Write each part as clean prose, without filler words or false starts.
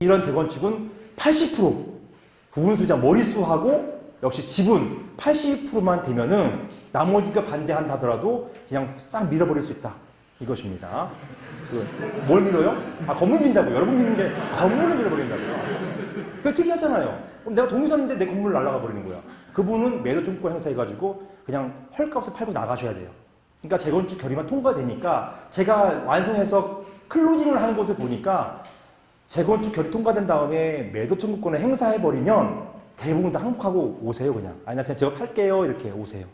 이런 재건축은 80% 부분수장 머릿수하고 역시 지분 80%만 되면은 나머지가 반대한다 하더라도 그냥 싹 밀어버릴 수 있다. 이것입니다. 뭘 밀어요? 건물 민다고요. 여러분 믿는 게 건물을 밀어버린다고요. 그거 특이하잖아요. 그럼 내가 동의자인데 내 건물을 날아가 버리는 거야. 그분은 매도 청구권 행사해가지고 그냥 헐값을 팔고 나가셔야 돼요. 그러니까 재건축 결의만 통과되니까 제가 완성해서 클로징을 하는 곳을 보니까 재건축 결의 통과된 다음에 매도 청구권을 행사해버리면 대부분 다 항복하고 오세요, 그냥. 아니, 나 그냥 제가 팔게요. 이렇게 오세요.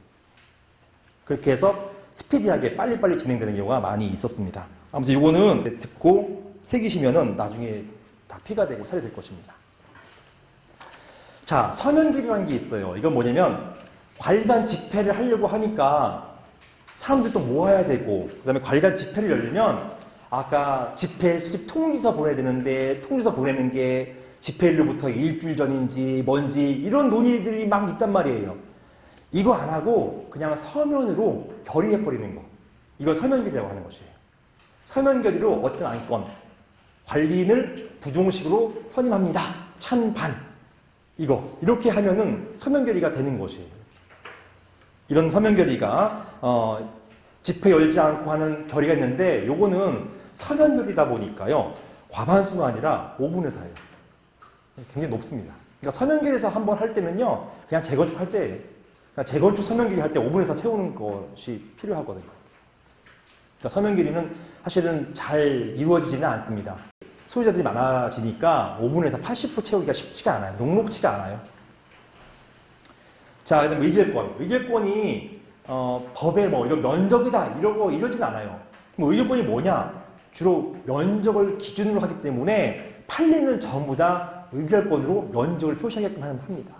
그렇게 해서 스피디하게 빨리빨리 진행되는 경우가 많이 있었습니다. 아무튼 이거는 듣고 새기시면은 나중에 다 피가 되고 살이 될 것입니다. 자, 서면결의라는 게 있어요. 이건 뭐냐면 관리단 집회를 하려고 하니까 사람들도 모아야 되고 그 다음에 관리단 집회를 열리면 아까 집회 수집 통지서 보내야 되는데 통지서 보내는 게 집회일로부터 일주일 전인지 뭔지 이런 논의들이 막 있단 말이에요. 이거 안 하고 그냥 서면으로 결의해버리는 거. 이걸 서면결의라고 하는 것이에요. 서면결의로 어떤 안건, 관리인을 부종식으로 선임합니다. 찬반. 이렇게 하면은 서면결의가 되는 것이에요. 이런 서면결의가, 집회 열지 않고 하는 결의가 있는데, 요거는 서면결의다 보니까요, 과반수가 아니라 5분의 4예요. 굉장히 높습니다. 그러니까 서면결의에서 한번 할 때는요, 그냥 재건축 할 때예요. 그러니까 재건축 서면결의 할 때 5분의 4 채우는 것이 필요하거든요. 그러니까 서면결의는 사실은 잘 이루어지지는 않습니다. 소유자들이 많아지니까 5분의 4, 80% 채우기가 쉽지가 않아요. 녹록치가 않아요. 자, 그다음에 의결권. 의결권이 법에 뭐 이런 면적이다 이러지는 않아요. 그럼 의결권이 뭐냐? 주로 면적을 기준으로 하기 때문에 판례는 전부 다 의결권으로 면적을 표시하게끔 합니다.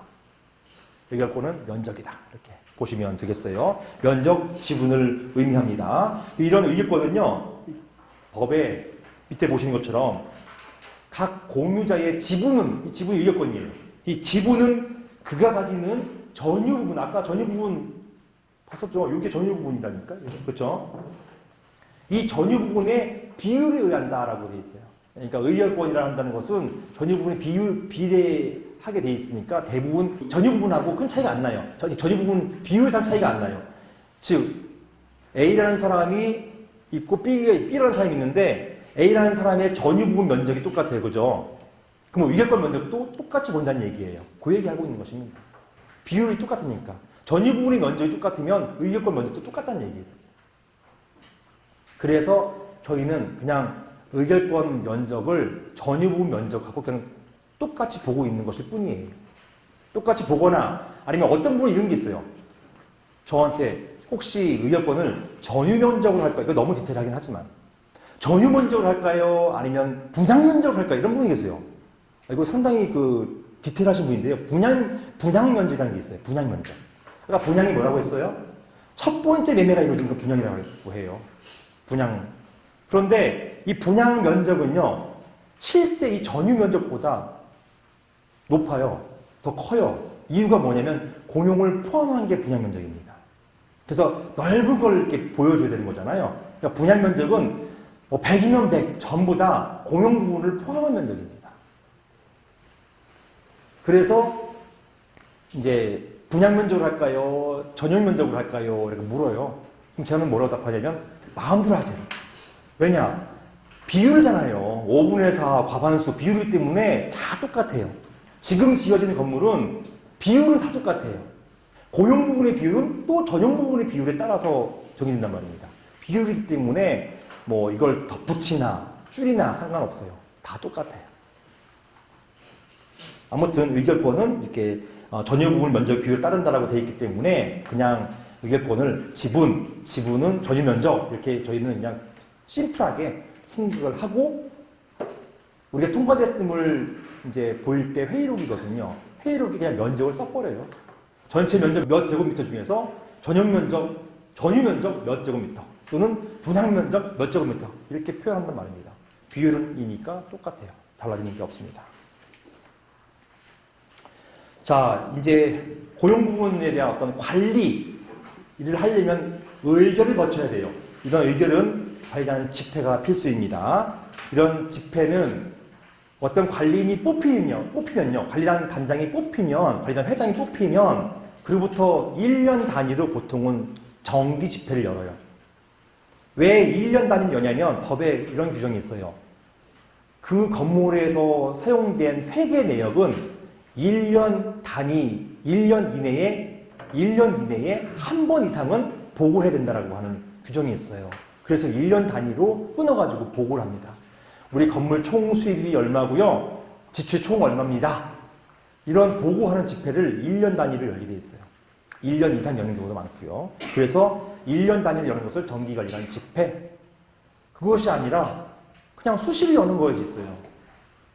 의결권은 면적이다. 이렇게 보시면 되겠어요. 면적, 지분을 의미합니다. 이런 의결권은요, 법에 밑에 보시는 것처럼 각 공유자의 지분은, 이 지분이 의결권이에요. 이 지분은 그가 가지는 전유 부분, 아까 전유 부분 봤었죠? 이게 전유 부분이라니까. 그렇죠? 이 전유 부분의 비율에 의한다라고 되어 있어요. 그러니까 의결권이라 한다는 것은 전유 부분의 비례하게 되어 있으니까 대부분 전유 부분하고 큰 차이가 안 나요. 전유 부분 비율상 차이가 안 나요. 즉 A라는 사람이 있고 B라는 사람이 있는데 A라는 사람의 전유 부분 면적이 똑같아요. 그죠? 그럼 의결권 면적도 똑같이 본다는 얘기예요. 그 얘기하고 있는 것입니다. 비율이 똑같으니까. 전유 부분의 면적이 똑같으면 의결권 면적도 똑같다는 얘기예요. 그래서 저희는 그냥 의결권 면적을 전유 부분 면적하고 그냥 똑같이 보고 있는 것일 뿐이에요. 똑같이 보거나 아니면 어떤 분이 이런 게 있어요. 저한테 혹시 의결권을 전유 면적으로 할까요? 이거 너무 디테일하긴 하지만 전유 면적으로 할까요? 아니면 분양 면적으로 할까요? 이런 분이 계세요. 이거 상당히 디테일하신 분인데요. 분양 면적이라는 게 있어요. 분양 면적. 그러니까 분양이 뭐라고 했어요? 첫 번째 매매가 이루어진 거 분양이라고 해요. 분양. 그런데 이 분양 면적은요, 실제 이 전유 면적보다 높아요. 더 커요. 이유가 뭐냐면 공용을 포함한 게 분양 면적입니다. 그래서 넓은 걸 이렇게 보여줘야 되는 거잖아요. 그러니까 분양 면적은 100이면 100 전부 다 공용 부분을 포함한 면적입니다. 그래서 이제 분양 면적으로 할까요? 전용 면적으로 할까요? 이렇게 물어요. 그럼 저는 뭐라고 답하냐면 마음대로 하세요. 왜냐? 비율이잖아요. 5분의 4 과반수 비율이기 때문에 다 똑같아요. 지금 지어지는 건물은 비율은 다 똑같아요. 공용 부분의 비율은 또 전용 부분의 비율에 따라서 정해진단 말입니다. 비율이기 때문에 뭐 이걸 덧붙이나 줄이나 상관없어요. 다 똑같아요. 아무튼 의결권은 이렇게 전유 부분 면적 비율에 따른다라고 되어 있기 때문에 그냥 의결권을 지분은 전유 면적 이렇게 저희는 그냥 심플하게 생각을 하고 우리가 통과됐음을 이제 보일 때 회의록이거든요. 회의록이 그냥 면적을 써버려요. 전체 면적 몇 제곱미터 중에서 전유 면적 몇 제곱미터 또는 분양 면적 몇 제곱미터 이렇게 표현한단 말입니다. 비율은이니까 똑같아요. 달라지는 게 없습니다. 자, 이제 고용 부분에 대한 어떤 관리를 하려면 의결을 거쳐야 돼요. 이런 의결은 관리단 집회가 필수입니다. 이런 집회는 어떤 관리인이 뽑히면요. 관리단 단장이 뽑히면, 관리단 회장이 뽑히면, 그로부터 1년 단위로 보통은 정기 집회를 열어요. 왜 1년 단위를 여냐면 법에 이런 규정이 있어요. 그 건물에서 사용된 회계 내역은 1년 단위, 1년 이내에 한 번 이상은 보고해야 된다라고 하는 규정이 있어요. 그래서 1년 단위로 끊어가지고 보고를 합니다. 우리 건물 총 수입이 얼마고요. 지출 총 얼마입니다. 이런 보고하는 집회를 1년 단위로 열게 돼 있어요. 1년 이상 여는 경우도 많고요. 그래서 1년 단위로 여는 것을 정기관리라는 집회. 그것이 아니라 그냥 수시로 여는 것이 있어요.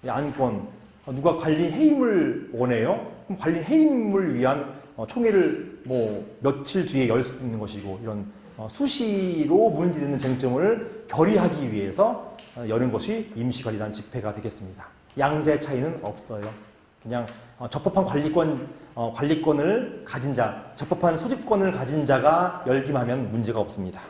안건 누가 관리 해임을 원해요? 그럼 관리 해임을 위한 총회를 뭐 며칠 뒤에 열 수도 있는 것이고 이런 수시로 문제되는 쟁점을 결의하기 위해서 여는 것이 임시관리단 집회가 되겠습니다. 양자의 차이는 없어요. 그냥 적법한 관리권을 가진 자, 적법한 소집권을 가진 자가 열기만 하면 문제가 없습니다.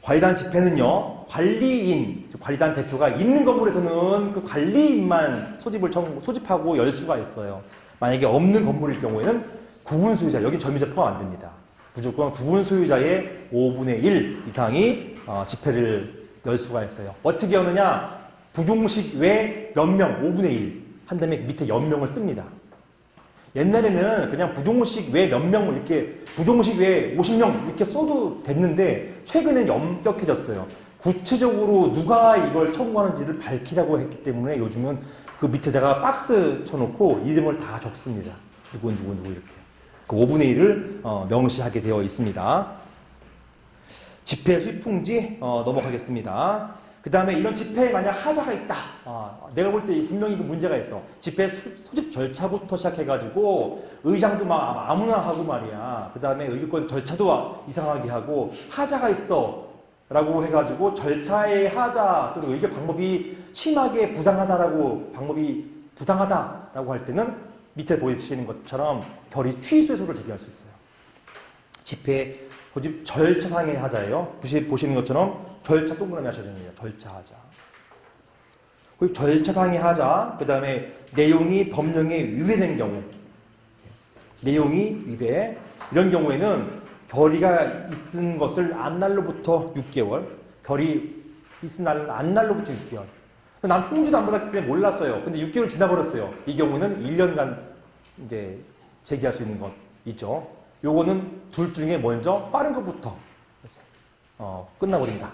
관리단 집회는요, 관리인, 관리단 대표가 있는 건물에서는 그 관리인만 소집하고 열 수가 있어요. 만약에 없는 건물일 경우에는 구분 소유자, 여기 점유자 포함 안 됩니다. 무조건 구분 소유자의 5분의 1 이상이 집회를 열 수가 있어요. 어떻게 여느냐? 부종식 외 몇 명, 5분의 1 한 다음에 밑에 연명을 씁니다. 옛날에는 그냥 부종식 외 몇 명 이렇게 부종식 외 50명 이렇게 써도 됐는데 최근엔 엄격해졌어요. 구체적으로 누가 이걸 청구하는지를 밝히라고 했기 때문에 요즘은 그 밑에다가 박스 쳐놓고 이름을 다 적습니다. 누구 이렇게. 그 5분의 1을 명시하게 되어 있습니다. 집회 수입통지 넘어가겠습니다. 그 다음에 이런 집회에 만약 하자가 있다. 내가 볼 때 분명히 그 문제가 있어. 집회 소집 절차부터 시작해가지고 의장도 막 아무나 하고 말이야. 그 다음에 의결권 절차도 이상하게 하고 하자가 있어 라고 해가지고 절차의 하자 또는 의결 방법이 심하게 부당하다라고 할 때는 밑에 보이시는 것처럼 결의 취소소를 제기할 수 있어요. 집회 고집 절차상의 하자예요. 보시는 것처럼 절차 동그라미 하셔야 됩니다. 절차 하자. 그리고 절차상의 하자. 그 다음에 내용이 법령에 위배된 경우. 내용이 위배. 이런 경우에는 결의가 있은 것을 안날로부터 6개월. 결의 있은 안날로부터 6개월. 난 통지도 안 받았기 때문에 몰랐어요. 근데 6개월 지나버렸어요. 이 경우는 1년간 이제 제기할 수 있는 것 있죠. 요거는 둘 중에 먼저 빠른 것부터 끝나버린다.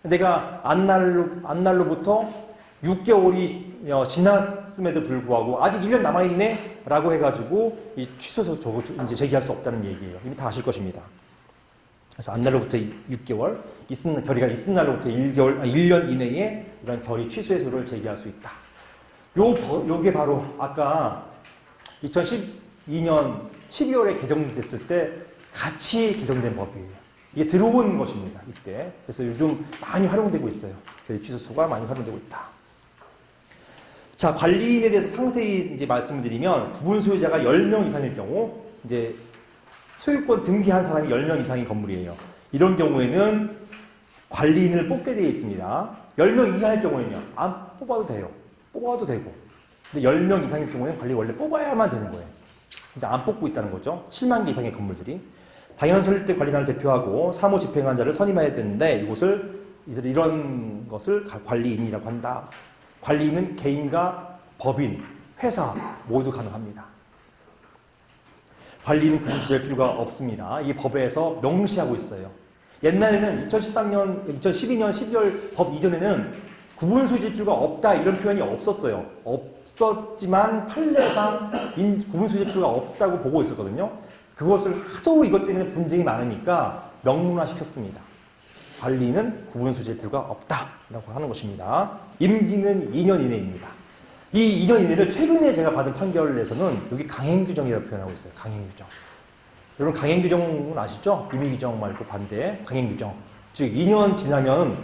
내가 안날로부터 6개월이 지났음에도 불구하고 아직 1년 남아있네? 라고 해가지고 이 취소해서 저거 이제 제기할 수 없다는 얘기예요. 이미 다 아실 것입니다. 그래서 안날로부터 6개월, 결의가 있은 날로부터 1년 이내에 이런 결의 취소해소를 제기할 수 있다. 요게 바로 아까 2012년 12월에 개정됐을 때 같이 개정된 법이에요. 이게 들어온 것입니다. 이때. 그래서 요즘 많이 활용되고 있어요. 결의 취소소가 많이 활용되고 있다. 자, 관리인에 대해서 상세히 이제 말씀을 드리면 구분 소유자가 10명 이상일 경우 이제 소유권 등기한 사람이 10명 이상인 건물이에요. 이런 경우에는 관리인을 뽑게 되어 있습니다. 10명 이하일 경우에는요. 안 뽑아도 돼요. 뽑아도 되고. 근데 10명 이상일 경우에는 관리 원래 뽑아야만 되는 거예요. 근데 안 뽑고 있다는 거죠. 7만 개 이상의 건물들이. 당연 설립 관리단을 대표하고 사무 집행관자를 선임해야 되는데 이런 것을 관리인이라고 한다. 관리인은 개인과 법인, 회사 모두 가능합니다. 관리인은 구분될 필요가 없습니다. 이게 법에서 명시하고 있어요. 옛날에는 2012년 12월 법 이전에는 구분소유질 필요가 없다 이런 표현이 없었어요. 없었지만 판례상 구분소유질 필요가 없다고 보고 있었거든요. 그것을 하도 이것 때문에 분쟁이 많으니까 명문화시켰습니다. 관리는 구분소유질 필요가 없다라고 하는 것입니다. 임기는 2년 이내입니다. 이 2년 이내를 최근에 제가 받은 판결에서는 여기 강행규정이라고 표현하고 있어요. 강행규정. 여러분 강행규정은 아시죠? 임의규정 말고 반대 강행규정. 즉 2년 지나면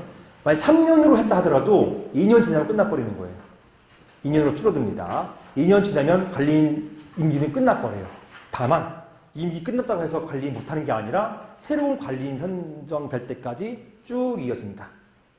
만약 3년으로 했다 하더라도 2년 지나면 끝나버리는 거예요. 2년으로 줄어듭니다. 2년 지나면 관리인 임기는 끝나버려요. 다만 임기 끝났다고 해서 관리인 못하는 게 아니라 새로운 관리인 선정될 때까지 쭉 이어진다.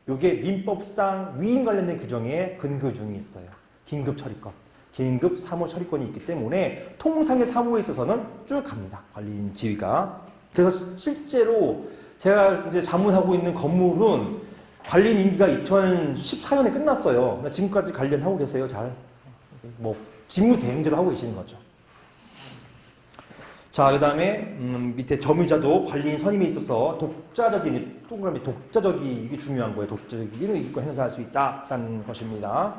이게 민법상 위임 관련된 규정에 근거 중에 있어요. 긴급 처리권, 긴급 사무 처리권이 있기 때문에 통상의 사무에 있어서는 쭉 갑니다. 관리인 지위가. 그래서 실제로 제가 이제 자문하고 있는 건물은 관리인 임기가 2014년에 끝났어요. 그러니까 지금까지 관리하고 계세요. 잘. 뭐 직무 대행제로 하고 계시는 거죠. 자, 그 다음에 밑에 점유자도 관리인 선임에 있어서 독자적인, 동그라미 독자적이 이게 중요한 거예요. 독자적인 이익권 행사할 수 있다라는 것입니다.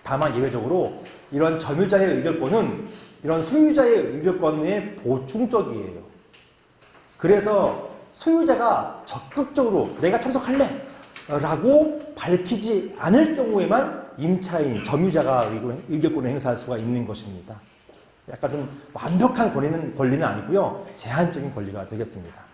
다만 예외적으로 이런 점유자의 의결권은 이런 소유자의 의결권에 보충적이에요. 그래서 소유자가 적극적으로 내가 참석할래 라고 밝히지 않을 경우에만 임차인, 점유자가 의결권을 행사할 수가 있는 것입니다. 약간 좀 완벽한 권리는 아니고요. 제한적인 권리가 되겠습니다.